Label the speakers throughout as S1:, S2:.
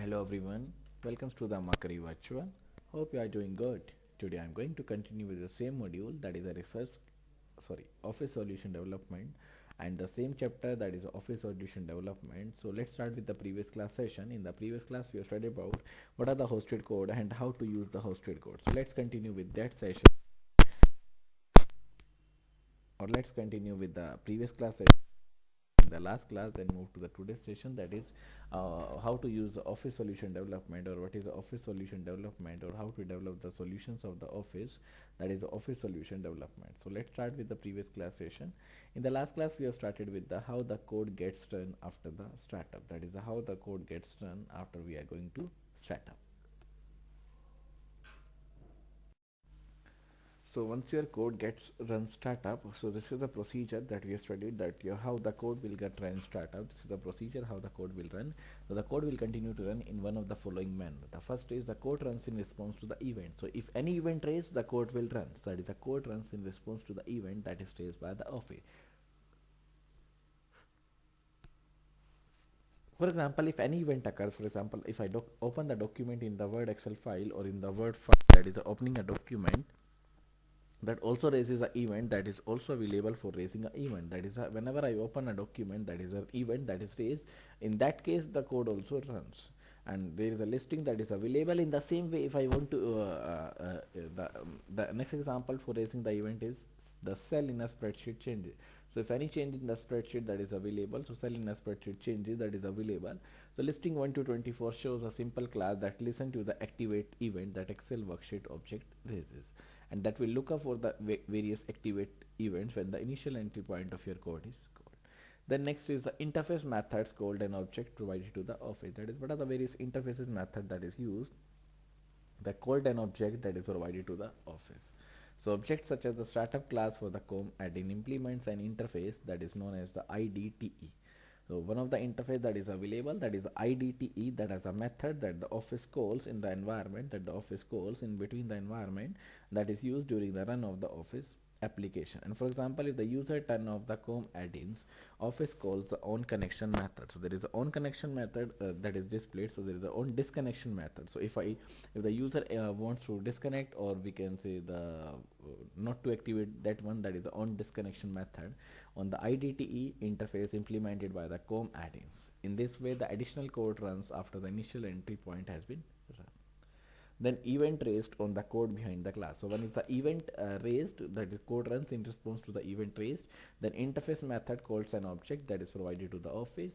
S1: Hello everyone, welcome to the Mercury Virtual. Hope you are doing good. Today I am going to continue with the same module, that is a Office Solution Development, and the same chapter, that is Office Solution Development. So let's start with the previous class session. In the previous class we have studied about what are the hosted code and how to use the hosted code. So let's continue with that session, or let's continue with the previous class session. In the last class, then move to the today's session, that is how to use the office solution development, or what is the office solution development, or how to develop the solutions of the office, that is the office solution development. So let's start with the previous class session. In the last class we have started with the how the code gets run after the startup, that is the how the code gets run after we are going to start up. So once your code gets run startup, so this is the procedure that we have studied, that how the code will get run startup. This is the procedure how the code will run. So the code will continue to run in one of the following manner. The first is the code runs in response to the event. So if any event raised, the code will run. So that is the code runs in response to the event that is raised by the office. For example, if any event occurs, for example, if I open the document in the Word Excel file or in the Word file, that is opening a document, that also raises an event that is also available for raising an event, that is whenever I open a document, that is an event that is raised. In that case the code also runs, and there is a listing that is available. In the same way, if I want to the next example for raising the event is the cell in a spreadsheet changes. So if any change in the spreadsheet that is available, so cell in a spreadsheet changes that is available. So listing 1 to 24 shows a simple class that listen to the activate event that Excel worksheet object raises, and that will look up for the various activate events when the initial entry point of your code is called. Then next is the interface methods called an object provided to the office. That is, what are the various interfaces method that is used, the called an object that is provided to the office. So objects such as the startup class for the COM add-in implements an interface that is known as the IDTE. So one of the interface that is available, that is IDTE, that is a method that the office calls in the environment, that the office calls in between the environment, that is used during the run of the office application. And for example, if the user turn off the COM add-ins, office calls the on connection method. So there is a on connection method that is displayed. So there is a on disconnection method. So if the user wants to disconnect, or we can say the not to activate that one, that is the on disconnection method on the IDTE interface implemented by the COM add-ins. In this way, the additional code runs after the initial entry point has been run. Then event raised on the code behind the class. So one is the event raised, that the code runs in response to the event raised. Then interface method calls an object that is provided to the office.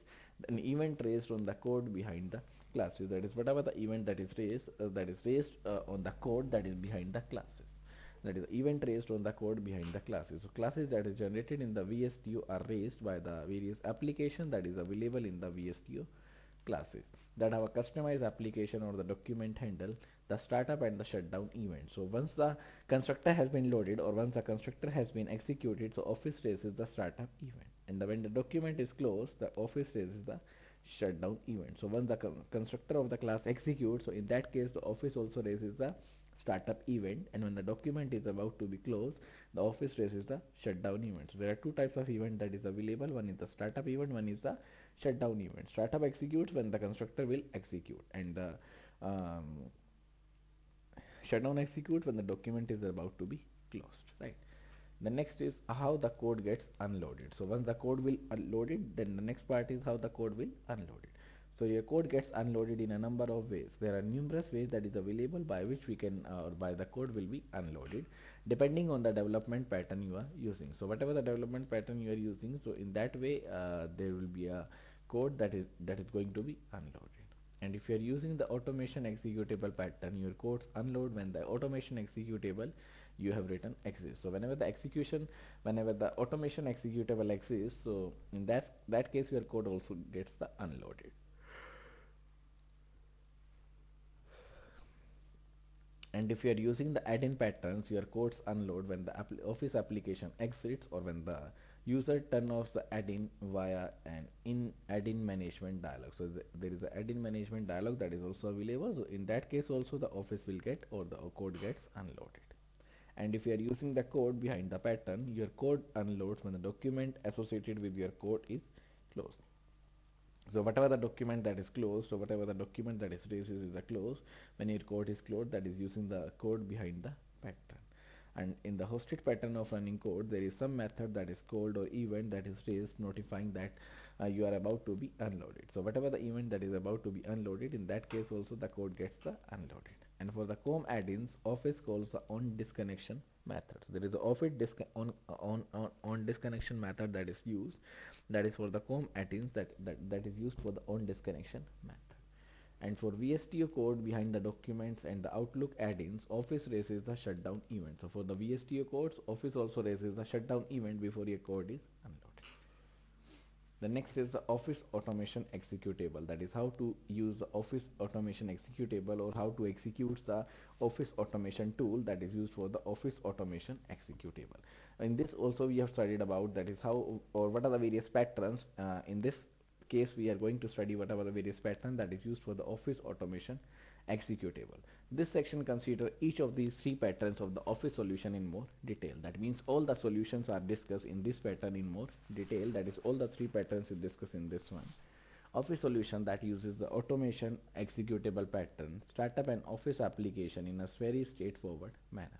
S1: Then event raised on the code behind the class. So that is whatever the event that is raised on the code that is behind the classes. That is event raised on the code behind the classes. So classes that is generated in the VSTO are raised by the various application that is available in the VSTO classes, that have a customized application or the document handle the startup and the shutdown event. So once the constructor has been loaded, or once the constructor has been executed, so office raises the startup event, and when the document is closed, the office raises the shutdown event. So once the constructor of the class executes, so in that case the office also raises the startup event, and when the document is about to be closed, the office raises the shutdown event. So there are two types of event that is available. One is the startup event, one is the shutdown event. Startup executes when the constructor will execute, and the um, shutdown executes when the document is about to be closed, right? The next is how the code gets unloaded. So once the code will unloaded, then the next part is how the code will unloaded. So your code gets unloaded in a number of ways. There are numerous ways that is available by which we can or by the code will be unloaded, depending on the development pattern you are using. So whatever the development pattern you are using, so in that way there will be a code that is going to be unloaded. And if you are using the automation executable pattern, your codes unload when the automation executable you have written exists. So whenever the automation executable exists, so in that case your code also gets the unloaded. And if you are using the add-in patterns, your codes unload when the office application exits, or when the user turn off the add-in via an in add-in management dialog. So there is a add-in management dialog that is also available. So in that case also the office will get, or the code gets unloaded. And if you are using the code behind the pattern, your code unloads when the document associated with your code is closed. So whatever the document that is closed, so whatever the document that is raised is the close. When your code is closed, that is using the code behind the pattern. And in the hosted pattern of running code, there is some method that is called or event that is raised notifying that you are about to be unloaded. So whatever the event that is about to be unloaded, in that case also the code gets the unloaded. And for the COM add-ins, Office calls the on disconnection method. So there is a Office on disconnection method that is used. That is for the COM add-ins that is used for the on disconnection method. And for VSTO code behind the documents and the Outlook add-ins, Office raises the shutdown event. So for the VSTO codes, Office also raises the shutdown event before your code is unloaded. The next is the Office Automation Executable. That is how to use the Office Automation Executable, or how to execute the Office Automation tool that is used for the Office Automation Executable. In this also we have studied about, that is how or what are the various patterns. In this case we are going to study what are the various patterns that is used for the Office Automation Executable. This section considers each of these three patterns of the Office solution in more detail. That means all the solutions are discussed in this pattern in more detail. That is all the three patterns we discuss in this one. Office solution that uses the automation executable pattern, startup an Office application in a very straightforward manner.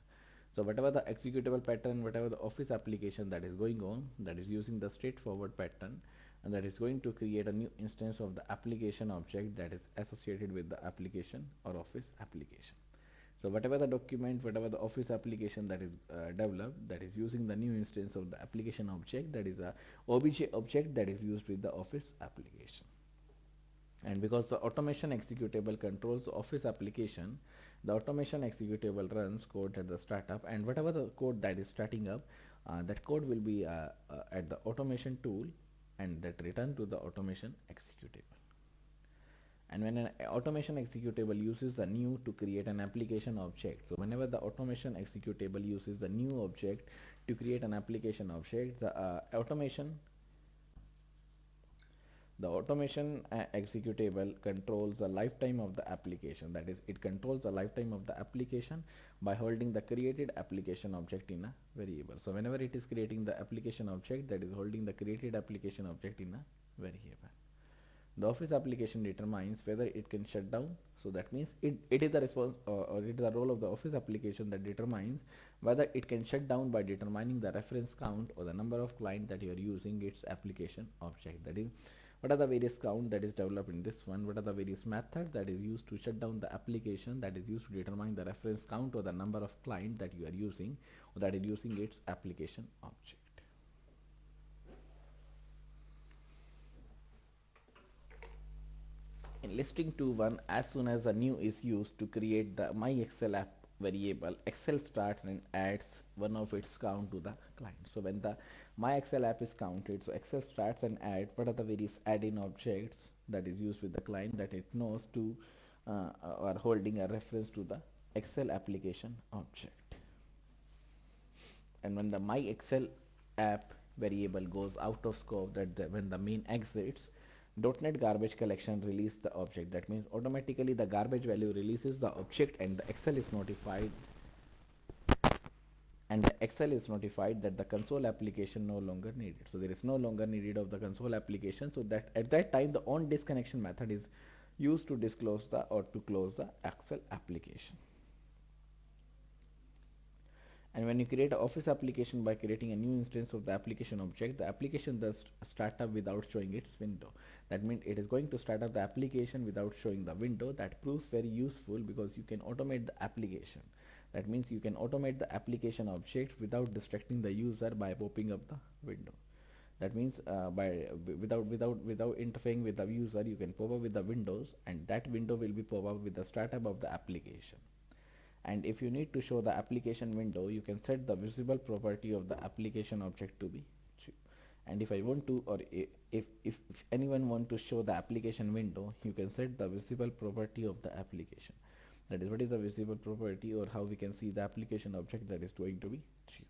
S1: So whatever the executable pattern, whatever the Office application that is going on, that is using the straightforward pattern, and that is going to create a new instance of the application object that is associated with the application or Office application. So whatever the document, whatever the Office application that is developed, that is using the new instance of the application object, that is a obj object that is used with the Office application. And because the automation executable controls the Office application, the automation executable runs code at the startup, and whatever the code that is starting up, that code will be at the automation tool, and that return to the automation executable. And when an automation executable uses the new to create an application object, so whenever the automation executable uses the new object to create an application object, the automation executable controls the lifetime of the application. That is, it controls the lifetime of the application by holding the created application object in a variable. So whenever it is creating the application object, that is holding the created application object in a variable. The Office application determines whether it can shut down. So that means it is the response or it is the role of the Office application that determines whether it can shut down by determining the reference count or the number of clients that you are using its application object. That is, what are the various count that is developed in this one, what are the various methods that is used to shut down the application, that is used to determine the reference count or the number of clients that you are using or that is using its application object. In listing 2.1, as soon as a new is used to create the my Excel app variable, Excel starts and adds one of its count to the client. So when the my Excel app is counted, so Excel starts and add what are the various add-in objects that is used with the client that it knows to are holding a reference to the Excel application object. And when the my Excel app variable goes out of scope, that when the main exits, .NET garbage collection release the object. That means automatically the garbage value releases the object, and the Excel is notified, that the console application no longer needed. So there is no longer needed of the console application. So that at that time the on disconnection method is used to disclose the or to close the Excel application. And when you create an Office application by creating a new instance of the application object, the application does start up without showing its window. That means it is going to start up the application without showing the window. That proves very useful because you can automate the application. That means you can automate the application object without distracting the user by popping up the window. That means without interfering with the user, you can pop up with the windows, and that window will be pop up with the startup of the application. And if you need to show the application window, you can set the visible property of the application object to be true. And if I want to, or if anyone want to show the application window, you can set the visible property of the application. That is, what is the visible property, or how we can see the application object, that is going to be true.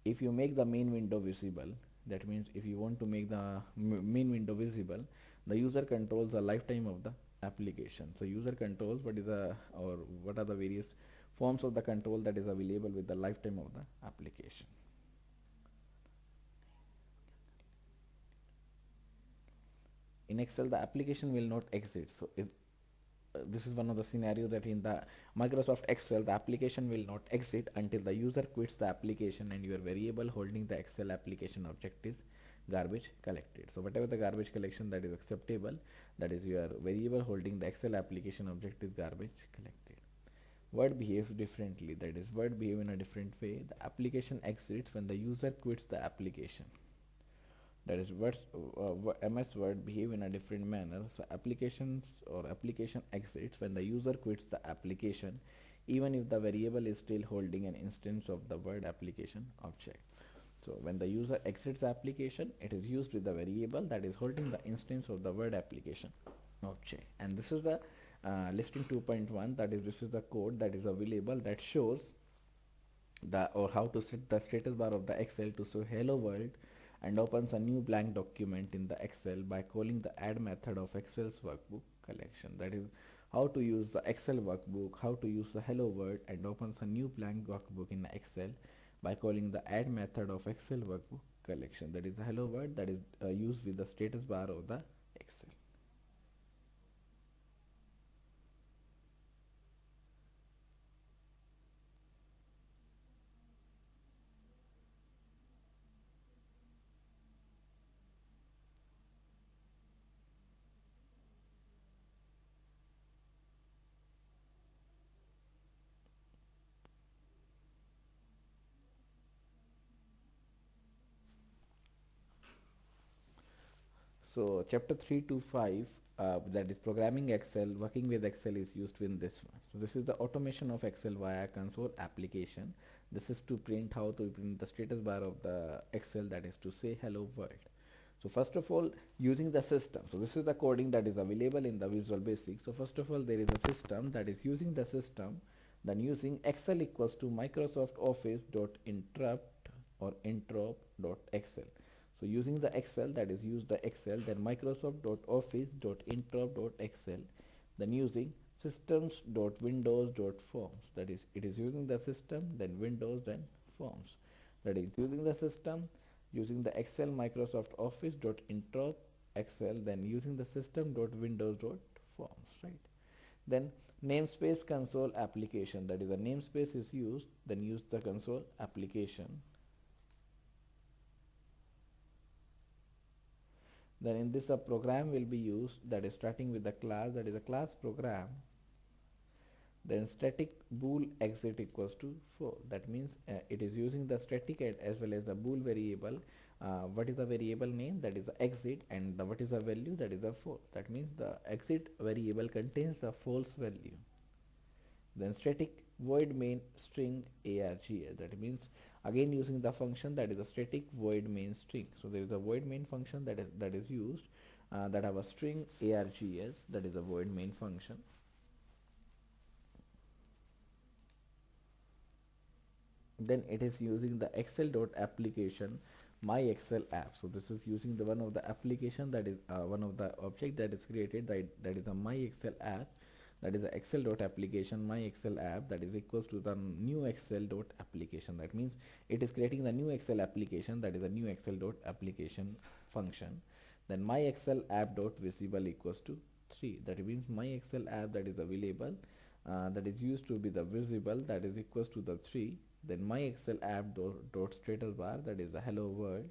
S1: If you make the main window visible, that means if you want to make the main window visible, the user controls the lifetime of the application. So user controls what are the various forms of the control that is available with the lifetime of the application. in Excel the application will not exit. So if this is one of the scenario that in the Microsoft Excel the application will not exit until the user quits the application and your variable holding the Excel application object is garbage collected. So whatever the garbage collection that is acceptable, that is your variable holding the Excel application object is garbage collected. Word behaves differently, that is word behave in a different way. The application exits when the user quits the application. That is words, MS Word behave in a different manner. So applications or application exits when the user quits the application, even if the variable is still holding an instance of the Word application object. So when the user exits the application, it is used with the variable that is holding the instance of the Word application object. And this is the listing 2.1, that is this is the code that is available that shows the or how to set the status bar of the Excel to show hello world and opens a new blank document in the Excel by calling the add method of Excel's workbook collection. That is how to use the Excel workbook, how to use the hello world and opens a new blank workbook in Excel by calling the add method of Excel workbook collection. That is the hello world that is used with the status bar of the Excel. So chapter 3 to 5, that is programming Excel, working with Excel is used in this one. So this is the automation of Excel via console application. This is to print how to print the status bar of the Excel, that is to say hello world. So first of all, using the system. So this is the coding that is available in the Visual Basic. So first of all, there is a system that is using the system, then using Excel equals to Microsoft Office dot interrupt or interop dot Excel. So using the Excel, that is use the Excel, then Microsoft.office.interop.excel, then using systems.windows.forms, that is it is using the system, then Windows, then forms, that is using the system, using the Excel Microsoft Office.interop Excel, then using the system.windows.forms, right? Then namespace console application, that is the namespace is used, then use the console application. Then in this a program will be used, that is starting with the class, that is a class program, then static bool exit equals to 4. That means it is using the static as well as the bool variable. What is the variable name? That is the exit, and what is the value? That is a 4. That means the exit variable contains the false value. Then static void main string args, that means again using the function that is a static void main string. So there is a void main function that is used, that have a string args, that is a void main function. Then it is using the excel dot application my excel app. So this is using the one of the application, that is one of the object that is created, that is a my excel app, that is the excel dot application my excel app, that is equals to the new excel dot application. That means it is creating the new excel application, that is a new excel dot application function. Then my excel app dot visible equals to 3. That means my excel app that is available, that is used to be the visible, that is equals to the 3. Then my excel app dot status bar, that is the hello world.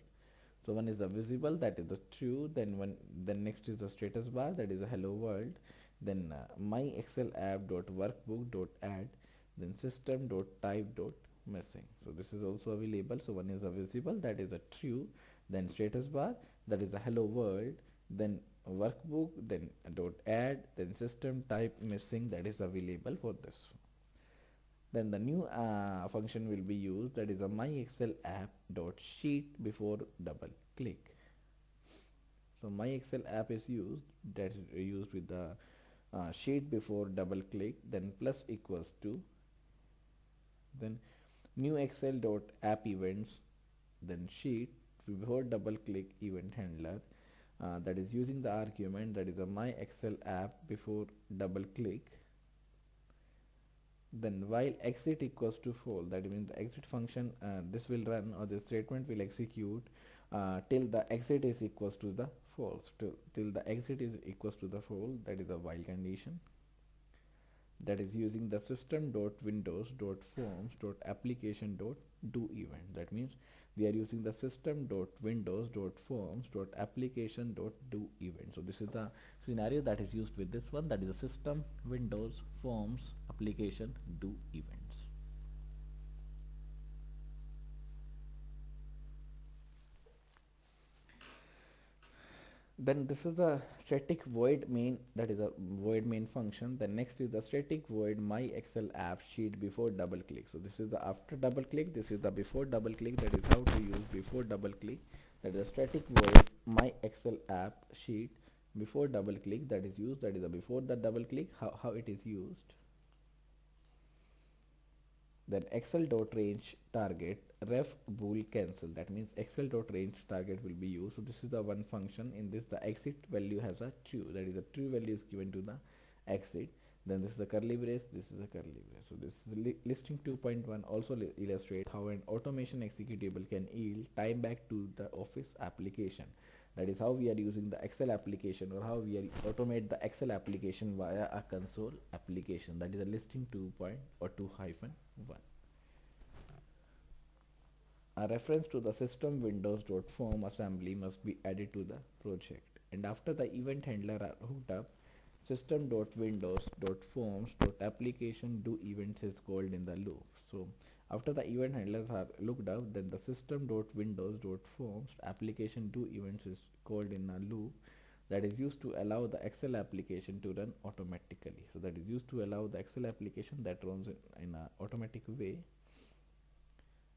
S1: So one is the visible, that is the true, then next is the status bar, that is the hello world, then my excel app dot workbook dot add, then system dot type dot missing. So this is also available. So one is the visible, that is a true, then status bar, that is the hello world, then workbook, then dot add, then system type missing, that is available for this. Then the new function will be used, that is a my excel app dot sheet before double click. So my excel app is used, that is used with the sheet before double click, then plus equals to, then new excel dot app events, then sheet before double click event handler, that is using the argument, that is a my excel app before double click. Then while exit equals to false, that means the exit function, this will run, or the statement will execute till the exit is equals to the false till the exit is equals to the false, that is a while condition. That is using the system.windows.forms.application.do event. That means we are using the system.windows.forms.application.do event. So this is the scenario that is used with this one, that is the system windows forms application do events. Then this is the static void main, that is a void main function. Then next is the static void my Excel app sheet before double click. So this is the after double click, this is the before double click. That is how to use before double click. That is a static void my Excel app sheet before double click, that is used. That is a before the double click, how it is used. Then excel dot range target ref bool cancel, that means excel dot range target will be used. So this is the one function. In this the exit value has a true, that is a true value is given to the exit. Then this is the curly brace, this is a curly brace. So this is listing 2.1 also illustrate how an automation executable can yield time back to the office application. That is how we are using the Excel application, or how we are automate the Excel application via a console application. That is a listing 2 point or 2-1. A reference to the system windows.form assembly must be added to the project. And after the event handler are hooked up, system.windows.forms.application do events is called in the loop. So after the event handlers are looked up, then the system.windows.forms application do events is called in a loop, that is used to allow the Excel application to run automatically. So that is used to allow the Excel application that runs in an automatic way.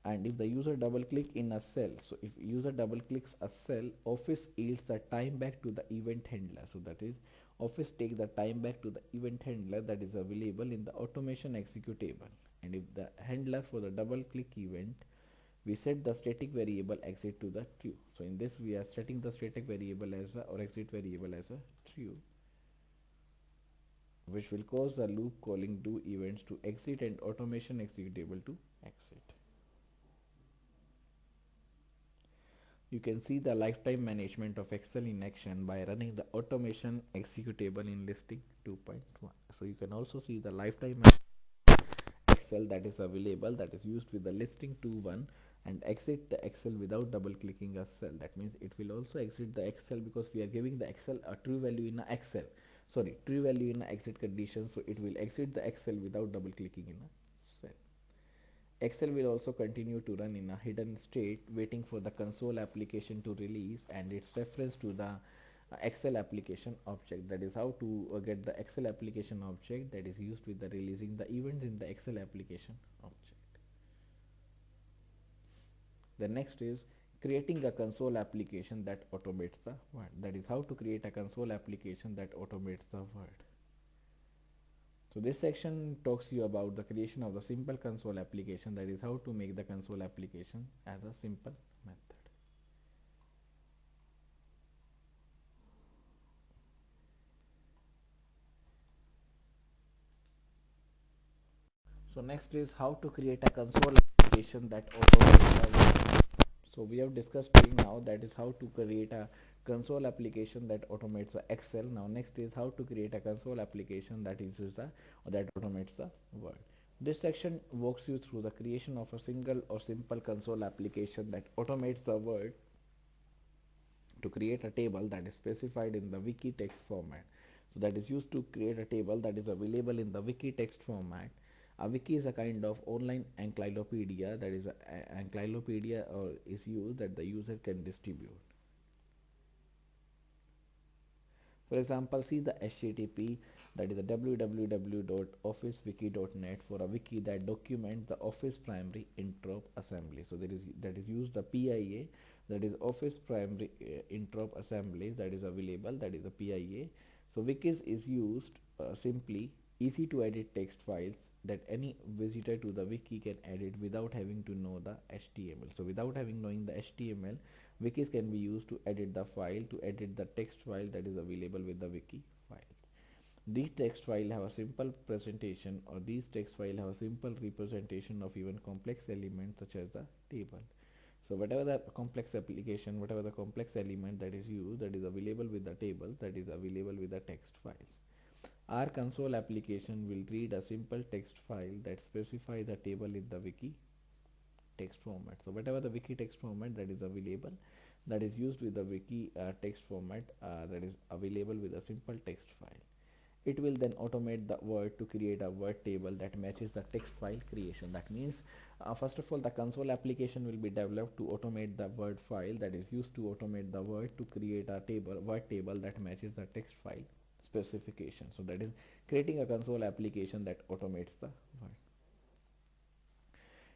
S1: And if the user double click in a cell, so if user double clicks a cell, office yields the time back to the event handler. So that is office take the time back to the event handler that is available in the automation executable. And if the handler for the double click event, we set the static variable exit to the true. So in this we are setting the static variable as a, or exit variable as a true, which will cause the loop calling do events to exit and automation executable to exit. You can see the lifetime management of Excel in action by running the automation executable in listing 2.1. So you can also see the lifetime Excel that is available, that is used with the listing 2.1, and exit the Excel without double clicking a cell. That means it will also exit the Excel because we are giving the Excel a true value in a Excel. Sorry, true value in a exit condition, so it will exit the Excel without double clicking in a cell. Excel will also continue to run in a hidden state, waiting for the console application to release and its reference to the Excel application object. That is how to get the Excel application object that is used with the releasing the events in the Excel application object. The next is creating a console application that automates the word. That is how to create a console application that automates the word. So this section talks you about the creation of the simple console application, that is how to make the console application as a simple method. So next is how to create a console application that automates the word. So we have discussed till now, that is how to create a console application that automates the Excel. Now next is how to create a console application that uses the, or that automates the word. This section walks you through the creation of a single or simple console application that automates the word to create a table that is specified in the wiki text format. So that is used to create a table that is available in the wiki text format. A wiki is a kind of online encyclopedia, that is a encyclopedia or is used that the user can distribute. For example, see the HTTP, that is the www.officewiki.net for a wiki that documents the Office primary interop assembly. So that is used the PIA, that is Office primary interop assemblies, that is available, that is the PIA. So wikis is used simply easy to edit text files that any visitor to the wiki can edit without having to know the HTML. So without having knowing the HTML, wikis can be used to edit the file, to edit the text file that is available with the wiki file. These text files have a simple presentation, or these text files have a simple representation of even complex elements such as the table. So whatever the complex application, whatever the complex element that is used, that is available with the table, that is available with the text files. Our console application will read a simple text file that specifies the table in the wiki text format. So whatever the wiki text format that is available, that is used with the wiki text format, that is available with a simple text file. It will then automate the word to create a word table that matches the text file creation. That means, first of all, the console application will be developed to automate the word file, that is used to automate the word to create a word table that matches the text file specification. So that is creating a console application that automates the word.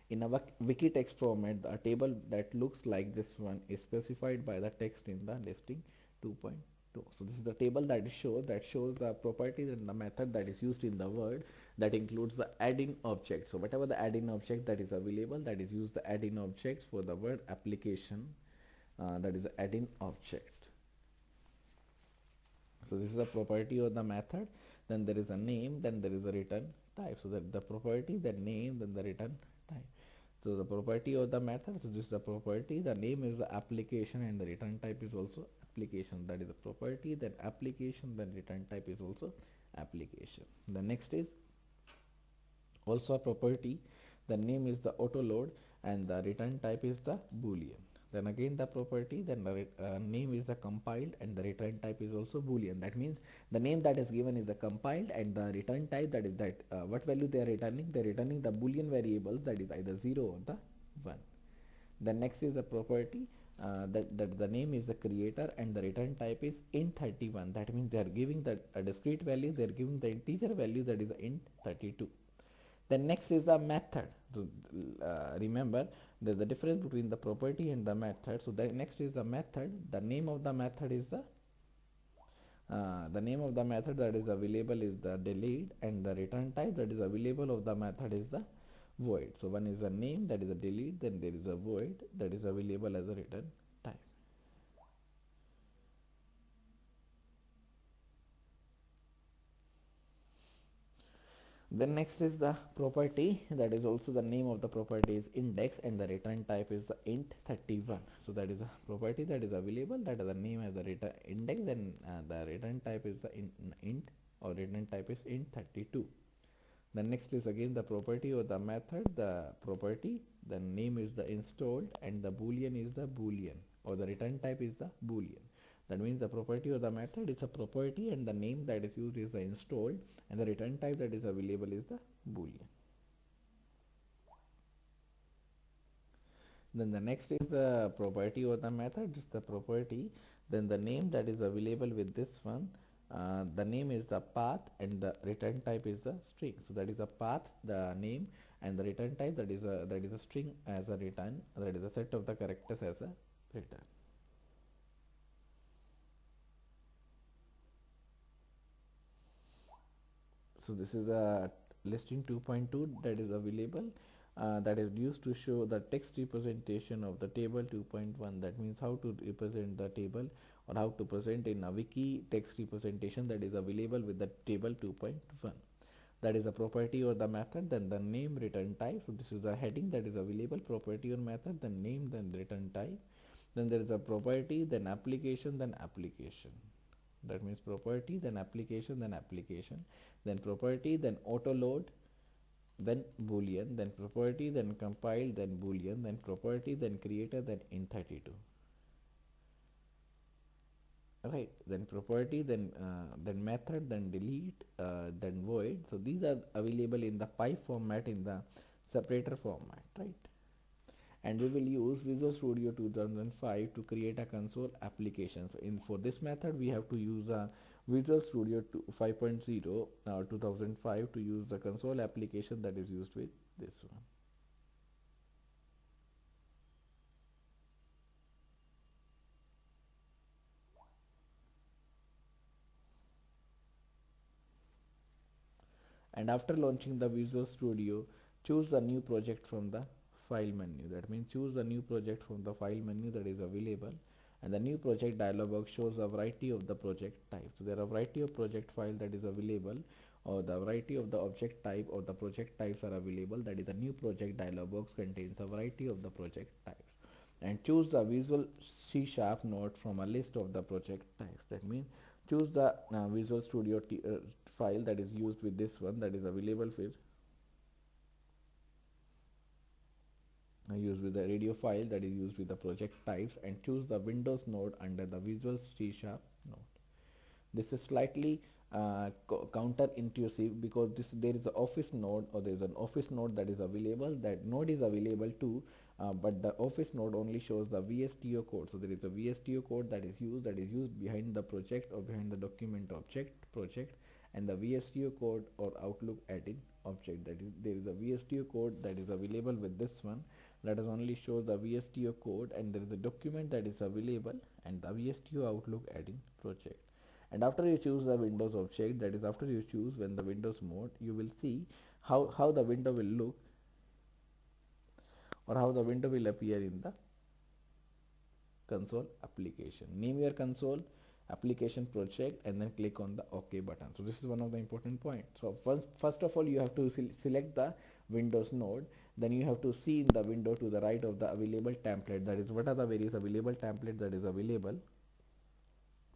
S1: In a wiki text format, a table that looks like this one is specified by the text in the listing 2.2. So this is the table that shows the properties and the method that is used in the word, that includes the add-in object. So whatever the add-in object that is available, that is used the add-in objects for the word application, that is the add-in object. So this is a property of the method, then there is a name, then there is a return type. So that the property, the name, then the return type. So the property of the method, so this is the property, the name is the application, and the return type is also application. That is the property, then application, then return type is also application. The next is also a property, the name is the auto load, and the return type is the boolean. Then again the property, then the name is the compiled, and the return type is also boolean. That means the name that is given is the compiled, and the return type, that is that what value they are returning, they are returning the boolean variable, that is either 0 or the 1. The next is the property, that the name is the creator, and the return type is int31. That means they are giving the discrete value, they are giving the integer value, that is the int32. Then next is the method. So, remember there's a difference between the property and the method. So the next is the method. The name of the method is the name of the method that is available is the delete, and the return type that is available of the method is the void. So one is the name, that is a delete, then there is a void that is available as a return type. Then next is the property, that is also the name of the property is index, and the return type is the int31. So that is a property that is available, that is the name as the return index, and the return type is the int, or return type is int32. The next is again the property of the method, the property, the name is the installed, and the boolean is the boolean, or the return type is the boolean. That means the property of the method is a property, and the name that is used is the installed, and the return type that is available is the boolean. Then the next is the property of the method, is the property, then the name that is available with this one, the name is the path, and the return type is the string. So that is a path, the name, and the return type, that is a string as a return, that is a set of the characters as a return. So this is the listing 2.2 that is available, that is used to show the text representation of the table 2.1. That means how to represent the table, or how to present in a wiki text representation that is available with the table 2.1. That is the property or the method, then the name, return type. So this is the heading that is available, property or method, then name, then return type. Then there is a property, then application, then application. That means property, then application, then application, then property, then auto load, then boolean, then property, then compile, then boolean, then property, then creator, then int32. Right, then property, then method, then delete, then void. So these are available in the pipe format, in the separator format, right? And we will use Visual Studio 2005 to create a console application. So for this method we have to use a Visual Studio 5.0 2005 to use the console application that is used with this one. And after launching the Visual Studio, choose a new project from the file menu. That means choose a new project from the file menu that is available, and the new project dialog box shows a variety of the project types. So there are a variety of project file that is available, or the variety of the object type or the project types are available. That is, the new project dialog box contains a variety of the project types. and choose the Visual C Sharp node from a list of the project types. That means choose the Visual Studio file that is used with this one, that is available for used with the radio file that is used with the project types, and choose the Windows node under the Visual C Sharp node. This is slightly counterintuitive because there is an office node, or there is an office node that is available. That node is available too, but the office node only shows the VSTO code. So there is a VSTO code that is used behind the project or behind the document object project, and the VSTO code or Outlook add-in object. That is, there is a VSTO code that is available with this one. That is only shows the VSTO code, and there is a document that is available and the VSTO Outlook add-in project. And after you choose the Windows object, that is after you choose when the Windows mode, you will see how the window will look, or how the window will appear in the console application. Name your console application project and then click on the OK button. So this is one of the important points. So first of all, you have to select the Windows node. Then you have to see in the window to the right of the available template, that is what are the various available templates that is available.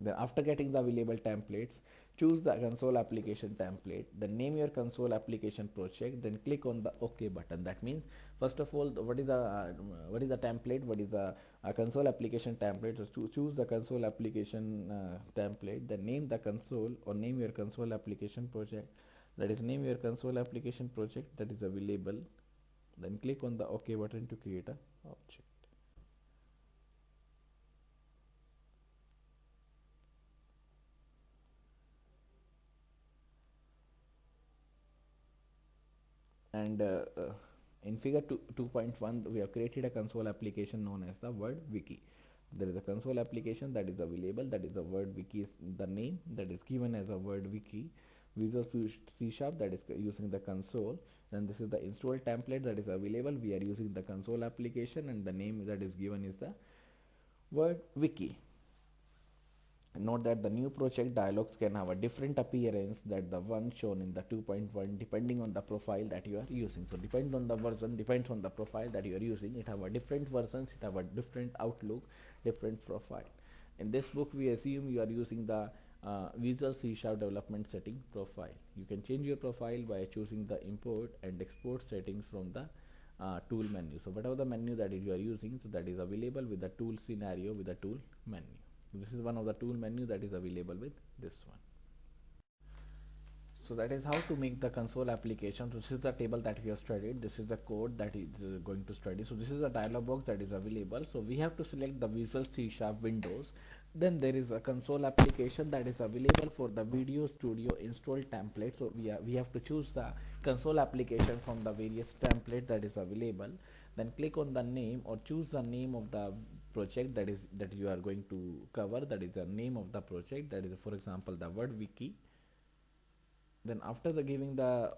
S1: Then after getting the available templates, choose the console application template, then name your console application project, then click on the OK button. That means first of all, what is the template, what is the console application template. So to choose the console application template, then name the console, or name your console application project, that is name your console application project that is available, then click on the OK button to create a object. And in figure 2.1, we have created a console application known as the word wiki. There is a console application that is available, that is the word wiki is the name that is given as a word wiki. Visual C Sharp, that is using the console. Then this is the install template that is available. We are using the console application, and the name that is given is the word wiki. Note that the new project dialogs can have a different appearance than the one shown in the 2.1 depending on the profile that you are using. So depends on the version, depends on the profile that you are using. It have a different versions, it have a different outlook, different profile. In this book, we assume you are using the Visual C Sharp development setting profile. You can change your profile by choosing the import and export settings from the tool menu. So whatever the menu that you are using, so that is available with the tool scenario with the tool menu. This is one of the tool menu that is available with this one. So that is how to make the console application. So this is the table that we have studied. This is the code that is going to study. So this is a dialog box that is available. So we have to select the Visual C Sharp Windows. Then there is a console application that is available for the Video Studio install template. So we have to choose the console application from the various template that is available. Then click on the name, or choose the name of the project that you are going to cover. That is the name of the project. That is, for example, the word wiki. Then after the giving the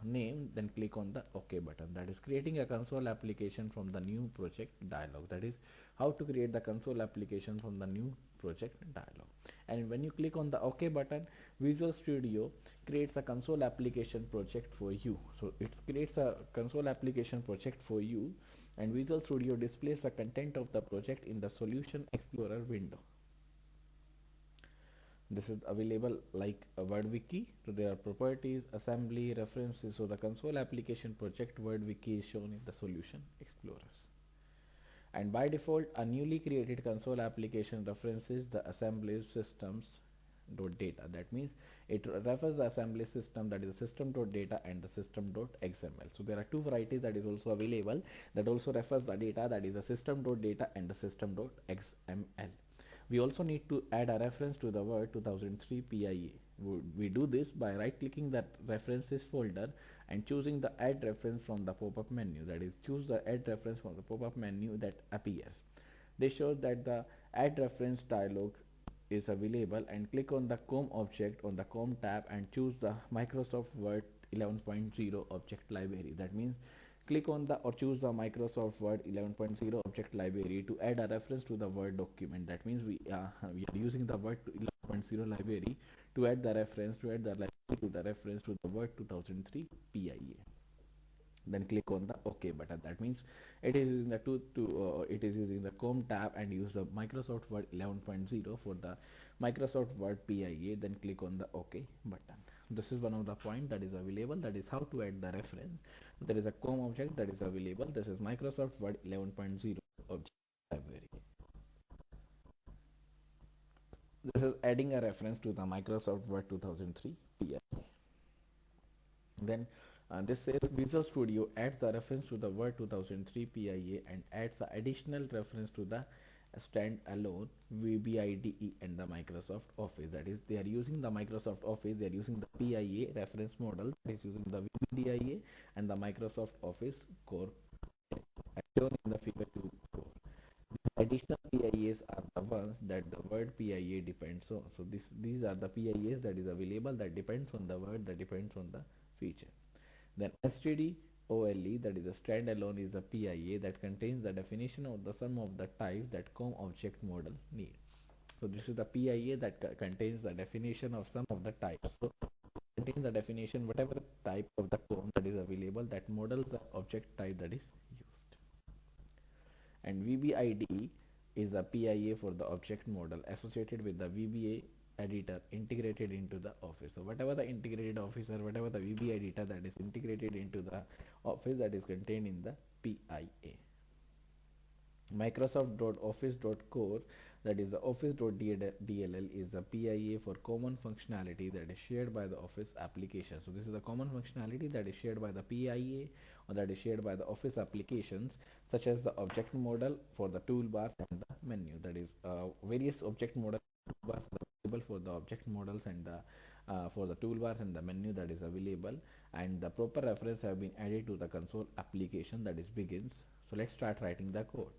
S1: name, then click on the OK button. That is creating a console application from the new project dialog. That is how to create the console application from the new project dialog. And when you click on the OK button, Visual Studio creates a console application project for you. So it creates a console application project for you, and Visual Studio displays the content of the project in the Solution Explorer window. This is available like a word wiki. So there are properties, assembly, references. So the console application project word wiki is shown in the solution explorers. And by default, a newly created console application references the assembly systems data. That means it refers the assembly system, that is system.data and the system.xml. So there are two varieties that is also available, that also refers the data, that is the system.data and the system.xml. We also need to add a reference to the Word 2003 PIA. We do this by right clicking that references folder and choosing the add reference from the pop-up menu. That is, choose the add reference from the pop-up menu that appears. This shows that the add reference dialog is available, and click on the COM object on the COM tab and choose the Microsoft Word 11.0 object library. That means click on the or choose the Microsoft Word 11.0 object library to add a reference to the Word document. That means we are using the Word 11.0 library to add the reference to the reference to the Word 2003 PIA. then click on the OK button. That means it is using the it is using the Chrome tab and use the Microsoft Word 11.0 for the Microsoft Word PIA. Then click on the OK button. This is one of the point that is available. That is how to add the reference. There is a Chrome object that is available. This is Microsoft Word 11.0 object library. This is adding a reference to the Microsoft Word 2003 PIA. Then this says Visual Studio adds the reference to the Word 2003 PIA and adds the additional reference to the standalone VBIDE and the Microsoft Office. That is, they are using the Microsoft Office, they are using the PIA reference model, that is using the VBDIA and the Microsoft Office core as shown in the figure 2. Additional PIAs are the ones that the word PIA depends on. So these are the PIAs that is available that depends on the word, that depends on the feature. Then STDOLE, that is a standalone, is a PIA that contains the definition of the sum of the types that COM object model needs. So this is the PIA that contains the definition of some of the types. So contains the definition whatever type of the COM that is available that models the object type that is used. And VBIDE is a PIA for the object model associated with the VBA editor integrated into the office. So whatever the integrated office or whatever the VB editor that is integrated into the office, that is contained in the PIA. Microsoft.office.core, that is the office.dll, is the PIA for common functionality that is shared by the office application. So this is the common functionality that is shared by the PIA or that is shared by the office applications, such as the object model for the toolbars and the menu. That is various object model toolbars are available for the object models and the for the toolbars and the menu that is available, and the proper reference have been added to the console application that is begins. So let's start writing the code.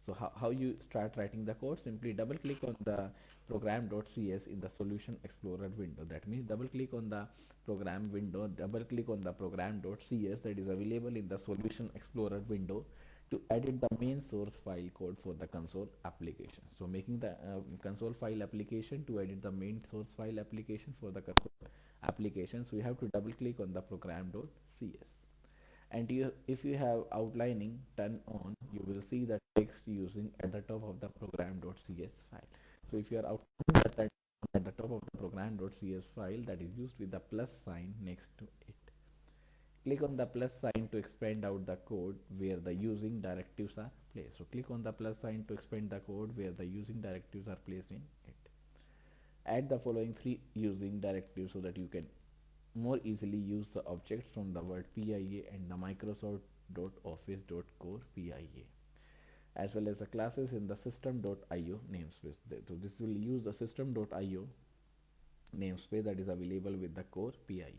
S1: So how you start writing the code? Simply double click on the program.cs in the solution explorer window. That means double click on the program window, double click on the program.cs that is available in the solution explorer window to edit the main source file code for the console application. So making the console file application to edit the main source file application for the console application. So you have to double click on the program.cs. And if you have outlining turned on, you will see the text using at the top of the program.cs file. So if you are outlining the text at the top of the program.cs file, that is used with the plus sign next to it. Click on the plus sign to expand out the code where the using directives are placed. So click on the plus sign to expand the code where the using directives are placed in it. Add the following three using directives so that you can more easily use the objects from the word PIA and the Microsoft.office.core PIA, as well as the classes in the system.io namespace. So this will use the system.io namespace that is available with the core PIA.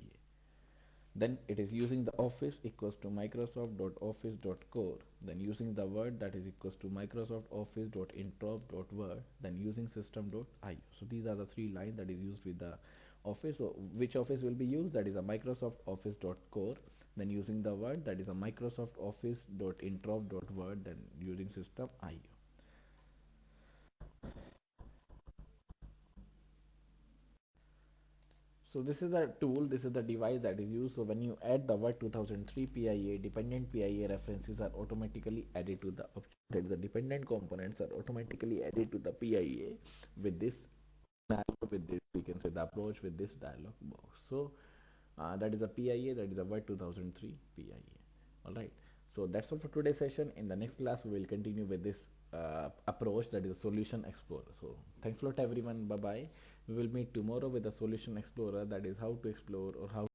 S1: Then it is using the office equals to Microsoft.office.core, then using the word that is equals to Microsoft Office.introp.word, then using system.io. So these are the three lines that is used with the office. So which office will be used? That is a Microsoft Office.core, then using the word that is a Microsoft Office.introp.word, then using system.io. So this is the tool, this is the device that is used. So when you add the word 2003 PIA, dependent PIA references are automatically added to the object. The dependent components are automatically added to the PIA with this with this, we can say the approach with this dialog box. So that is a PIA, that is a word 2003 PIA. All right. So that's all for today's session. In the next class, we will continue with this approach, that is solution explorer. So thanks a lot everyone. Bye bye. We will meet tomorrow with the solution explorer, that is how to explore or how